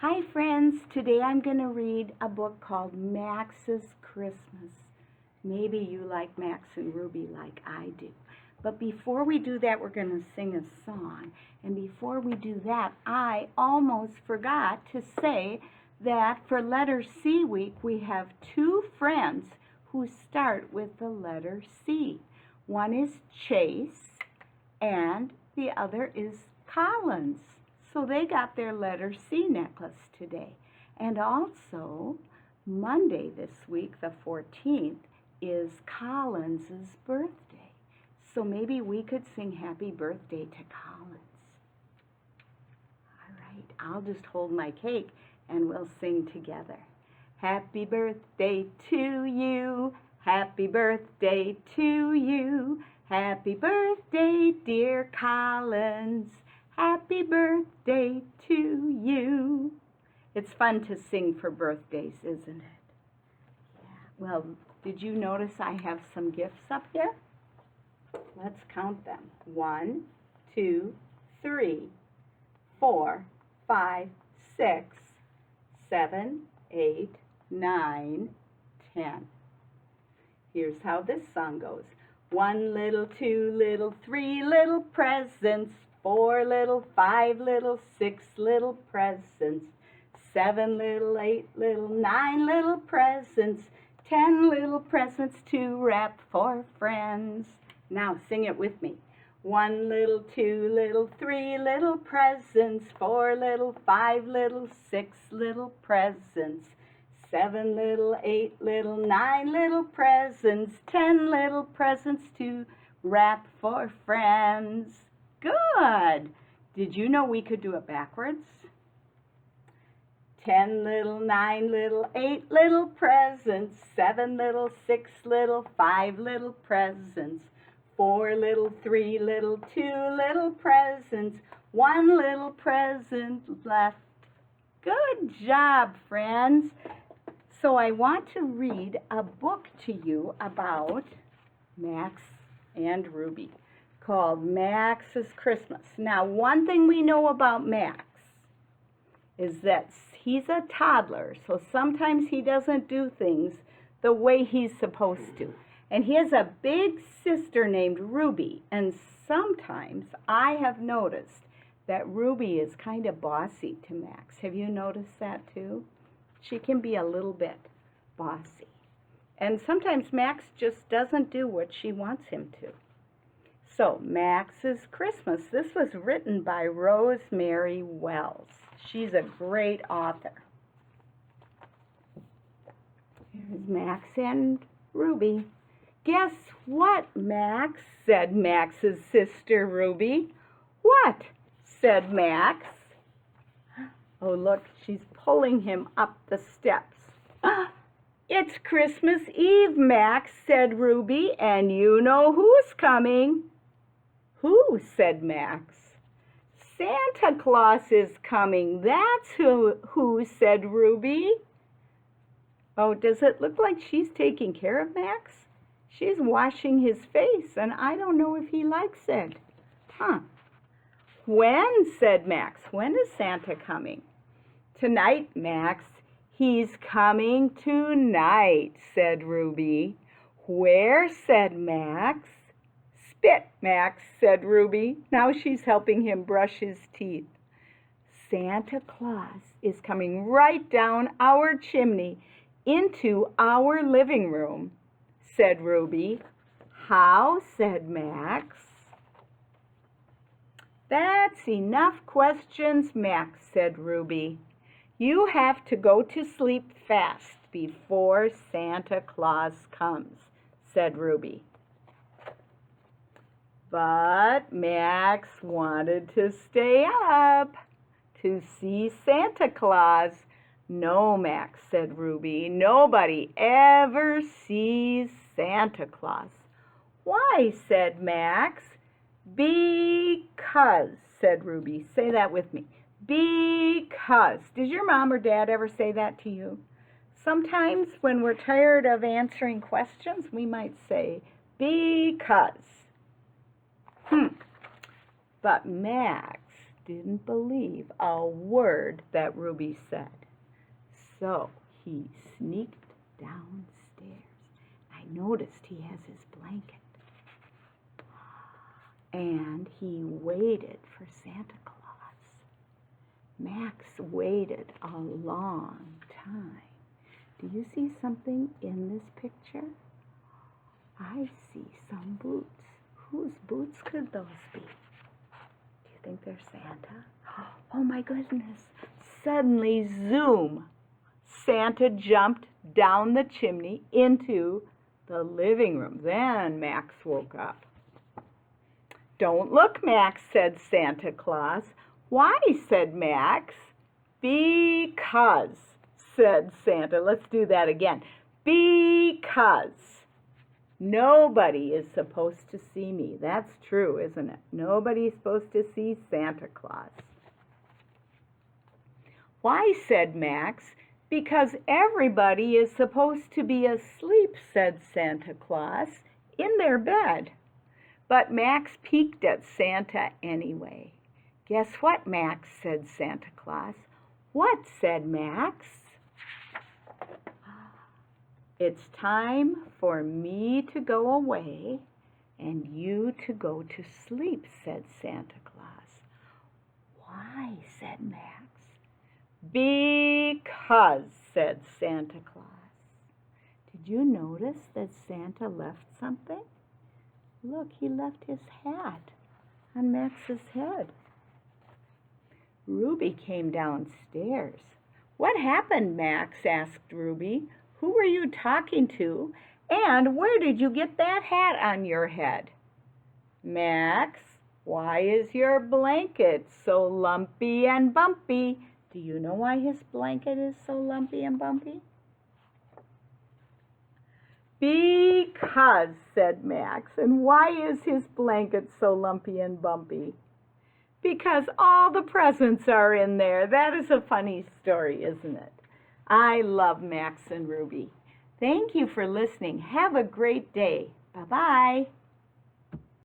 Hi friends, today I'm going to read a book called Max's Christmas. Maybe you like Max and Ruby like I do. But before we do that, we're going to sing a song. And before we do that, I almost forgot to say that for letter C week, we have two friends who start with the letter C. One is Chase and the other is Collins. So they got their letter C necklace today. And also, Monday this week, the 14th, is Collins's birthday. So maybe we could sing happy birthday to Collins. All right, I'll just hold my cake and we'll sing together. Happy birthday to you. Happy birthday to you. Happy birthday, dear Collins. Happy birthday to you. It's fun to sing for birthdays, isn't it? Yeah. Well, did you notice I have some gifts up here? Let's count them. 1, 2, 3, 4, 5, 6, 7, 8, 9, 10. Here's how this song goes. 1 little, 2 little, 3 little presents. 4 little, 5 little, 6 little presents, 7 little, 8 little, 9 little presents, 10 little presents to wrap for friends. Now sing it with me. 1 little, 2 little, 3 little presents, 4 little, 5 little, 6 little presents, 7 little, 8 little, 9 little presents, 10 little presents to wrap for friends. Good. Did you know we could do it backwards? 10 little, 9 little, 8 little presents, 7 little, 6 little, 5 little presents, 4 little, 3 little, 2 little presents, 1 little present left. Good job, friends. So I want to read a book to you about Max and Ruby, called Max's Christmas. Now, one thing we know about Max is that he's a toddler, so sometimes he doesn't do things the way he's supposed to. And he has a big sister named Ruby, and sometimes I have noticed that Ruby is kind of bossy to Max. Have you noticed that too? She can be a little bit bossy. And sometimes Max just doesn't do what she wants him to. So, Max's Christmas. This was written by Rosemary Wells. She's a great author. Here's Max and Ruby. Guess what, Max? Said Max's sister, Ruby. What? Said Max. Oh, look, she's pulling him up the steps. It's Christmas Eve, Max, said Ruby, and you know who's coming. Who? Said Max. Santa Claus is coming. That's who, said Ruby. Oh, does it look like she's taking care of Max? She's washing his face, and I don't know if he likes it. When? Said Max. When is Santa coming? Tonight, Max. He's coming tonight, said Ruby. Where? Said Max. Spit, Max, said Ruby. Now she's helping him brush his teeth. Santa Claus is coming right down our chimney into our living room, said Ruby. How? Said Max. That's enough questions, Max, said Ruby. You have to go to sleep fast before Santa Claus comes, said Ruby. But Max wanted to stay up to see Santa Claus. No, Max, said Ruby. Nobody ever sees Santa Claus. Why? Said Max. Because, said Ruby. Say that with me. Because. Did your mom or dad ever say that to you? Sometimes when we're tired of answering questions, we might say, because. But Max didn't believe a word that Ruby said. So he sneaked downstairs. I noticed he has his blanket. And he waited for Santa Claus. Max waited a long time. Do you see something in this picture? I see some boots. Whose boots could those be? Do you think they're Santa? Oh my goodness. Suddenly, zoom, Santa jumped down the chimney into the living room. Then Max woke up. "Don't look, Max," said Santa Claus. "Why?" said Max. "Because," said Santa. Let's do that again. "Because nobody is supposed to see me." That's true, isn't it? Nobody's supposed to see Santa Claus. "Why?" said Max. "Because everybody is supposed to be asleep," said Santa Claus, "in their bed." But Max peeked at Santa anyway. "Guess what, Max?" said Santa Claus. "What?" said Max. "It's time for me to go away and you to go to sleep," said Santa Claus. "Why?" said Max. "Because," said Santa Claus. Did you notice that Santa left something? Look, he left his hat on Max's head. Ruby came downstairs. "What happened, Max?" asked Ruby. "Who were you talking to? And where did you get that hat on your head?" "Max, why is your blanket so lumpy and bumpy?" Do you know why his blanket is so lumpy and bumpy? "Because," said Max. "And why is his blanket so lumpy and bumpy?" "Because all the presents are in there." That is a funny story, isn't it? I love Max and Ruby. Thank you for listening. Have a great day. Bye-bye.